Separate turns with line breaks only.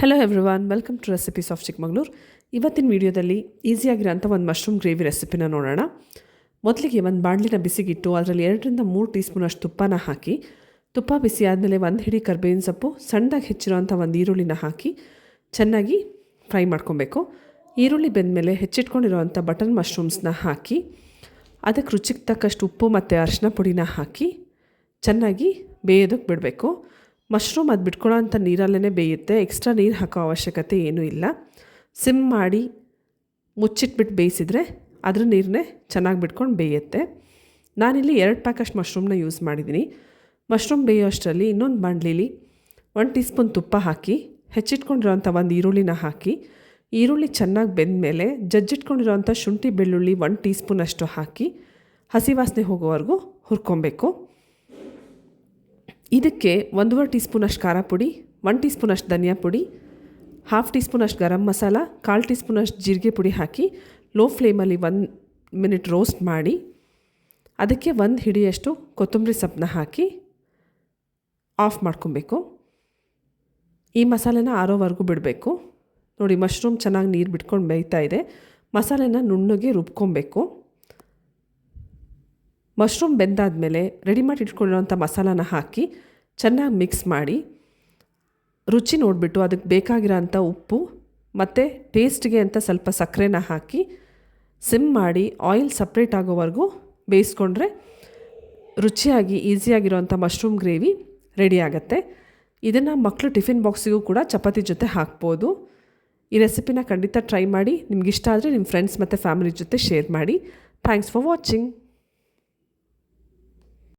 Hello everyone, welcome to recipes of Chikkamagaluru. ಇವತ್ತಿನ ವೀಡಿಯೋದಲ್ಲಿ ಈಸಿಯಾಗಿರೋಂಥ ಒಂದು ಮಶ್ರೂಮ್ ಗ್ರೇವಿ ರೆಸಿಪಿನ ನೋಡೋಣ. ಮೊದಲಿಗೆ ಒಂದು ಬಾಣಲಿನ ಬಿಸಿಗಿಟ್ಟು ಅದರಲ್ಲಿ 2-3 ಟೀ ಸ್ಪೂನಷ್ಟು ತುಪ್ಪನ ಹಾಕಿ, ತುಪ್ಪ ಬಿಸಿ ಆದಮೇಲೆ ಒಂದು ಹಿಡಿ ಕರ್ಬೇವಿನ ಸೊಪ್ಪು, ಸಣ್ಣದಾಗಿ ಹೆಚ್ಚಿರೋಂಥ ಒಂದು ಈರುಳ್ಳಿನ ಹಾಕಿ ಚೆನ್ನಾಗಿ ಫ್ರೈ ಮಾಡ್ಕೊಬೇಕು. ಈರುಳ್ಳಿ ಬೆಂದಮೇಲೆ ಹೆಚ್ಚಿಟ್ಕೊಂಡಿರೋವಂಥ ಬಟನ್ ಮಶ್ರೂಮ್ಸ್ನ ಹಾಕಿ ಅದಕ್ಕೆ ರುಚಿಗೆ ತಕ್ಕಷ್ಟು ಉಪ್ಪು ಮತ್ತು ಅರಿಶಿನ ಪುಡಿನ ಹಾಕಿ ಚೆನ್ನಾಗಿ ಬೇಯೋದಕ್ಕೆ ಬಿಡಬೇಕು. ಮಶ್ರೂಮ್ ಅದು ಬಿಟ್ಕೊಳ್ಳೋ ಅಂಥ ನೀರಲ್ಲೇ ಬೇಯುತ್ತೆ, ಎಕ್ಸ್ಟ್ರಾ ನೀರು ಹಾಕೋ ಅವಶ್ಯಕತೆ ಏನೂ ಇಲ್ಲ. ಸಿಮ್ ಮಾಡಿ ಮುಚ್ಚಿಟ್ಬಿಟ್ಟು ಬೇಯಿಸಿದರೆ ಅದ್ರ ನೀರನ್ನೇ ಚೆನ್ನಾಗಿ ಬಿಟ್ಕೊಂಡು ಬೇಯುತ್ತೆ. ನಾನಿಲ್ಲಿ 2 ಪ್ಯಾಕಷ್ಟು ಮಶ್ರೂಮ್ನ ಯೂಸ್ ಮಾಡಿದ್ದೀನಿ. ಮಶ್ರೂಮ್ ಬೇಯೋ ಅಷ್ಟರಲ್ಲಿ ಇನ್ನೊಂದು ಬಾಣಲಿಲಿ 1 ಟೀ ಸ್ಪೂನ್ ತುಪ್ಪ ಹಾಕಿ ಹೆಚ್ಚಿಟ್ಕೊಂಡಿರೋಂಥ ಒಂದು ಈರುಳ್ಳಿನ ಹಾಕಿ, ಈರುಳ್ಳಿ ಚೆನ್ನಾಗಿ ಬೆಂದಮೇಲೆ ಜಜ್ಜಿಟ್ಕೊಂಡಿರೋಂಥ ಶುಂಠಿ ಬೆಳ್ಳುಳ್ಳಿ 1 ಟೀ ಸ್ಪೂನಷ್ಟು ಹಾಕಿ ಹಸಿ ವಾಸನೆ ಹೋಗೋವರೆಗೂ ಹುರ್ಕೊಬೇಕು. ಇದಕ್ಕೆ 1.5 ಟೀ ಸ್ಪೂನಷ್ಟು ಖಾರ ಪುಡಿ, 1 ಟೀ ಸ್ಪೂನಷ್ಟು ಧನಿಯಾ ಪುಡಿ, 1/2 ಟೀ ಸ್ಪೂನಷ್ಟು ಗರಂ ಮಸಾಲ, 1/4 ಟೀ ಸ್ಪೂನಷ್ಟು ಜೀರಿಗೆ ಪುಡಿ ಹಾಕಿ ಲೋ ಫ್ಲೇಮಲ್ಲಿ 1 ಮಿನಿಟ್ ರೋಸ್ಟ್ ಮಾಡಿ ಅದಕ್ಕೆ 1 ಹಿಡಿಯಷ್ಟು ಕೊತ್ತಂಬರಿ ಸೊಪ್ಪನ್ನ ಹಾಕಿ ಆಫ್ ಮಾಡ್ಕೊಬೇಕು. ಈ ಮಸಾಲೆನ ಆರೋವರೆಗೂ ಬಿಡಬೇಕು. ನೋಡಿ, ಮಶ್ರೂಮ್ ಚೆನ್ನಾಗಿ ನೀರು ಬಿಟ್ಕೊಂಡು ಬೇಯ್ತಾ ಇದೆ. ಮಸಾಲೆನ ನುಣ್ಣಗೆ ರುಬ್ಕೊಬೇಕು. ಮಶ್ರೂಮ್ ಬೆಂದಾದಮೇಲೆ ರೆಡಿ ಮಾಡಿ ಇಟ್ಕೊಂಡಿರೋಂಥ ಮಸಾಲಾನ ಹಾಕಿ ಚೆನ್ನಾಗಿ ಮಿಕ್ಸ್ ಮಾಡಿ ರುಚಿ ನೋಡಿಬಿಟ್ಟು ಅದಕ್ಕೆ ಬೇಕಾಗಿರೋಂಥ ಉಪ್ಪು ಮತ್ತು ಟೇಸ್ಟ್ಗೆ ಅಂತ ಸ್ವಲ್ಪ ಸಕ್ಕರೆನ ಹಾಕಿ ಸಿಮ್ ಮಾಡಿ ಆಯಿಲ್ ಸಪ್ರೇಟ್ ಆಗೋವರೆಗೂ ಬೇಯಿಸ್ಕೊಂಡ್ರೆ ರುಚಿಯಾಗಿ ಈಸಿಯಾಗಿರೋಂಥ ಮಶ್ರೂಮ್ ಗ್ರೇವಿ ರೆಡಿ ಆಗುತ್ತೆ. ಇದನ್ನು ಮಕ್ಕಳು ಟಿಫಿನ್ ಬಾಕ್ಸಿಗೂ ಕೂಡ ಚಪಾತಿ ಜೊತೆ ಹಾಕ್ಬೋದು. ಈ ರೆಸಿಪಿನ ಖಂಡಿತ ಟ್ರೈ ಮಾಡಿ. ನಿಮ್ಗೆ ಇಷ್ಟ ಆದರೆ ನಿಮ್ಮ ಫ್ರೆಂಡ್ಸ್ ಮತ್ತು ಫ್ಯಾಮಿಲಿ ಜೊತೆ ಶೇರ್ ಮಾಡಿ. Thanks for watching.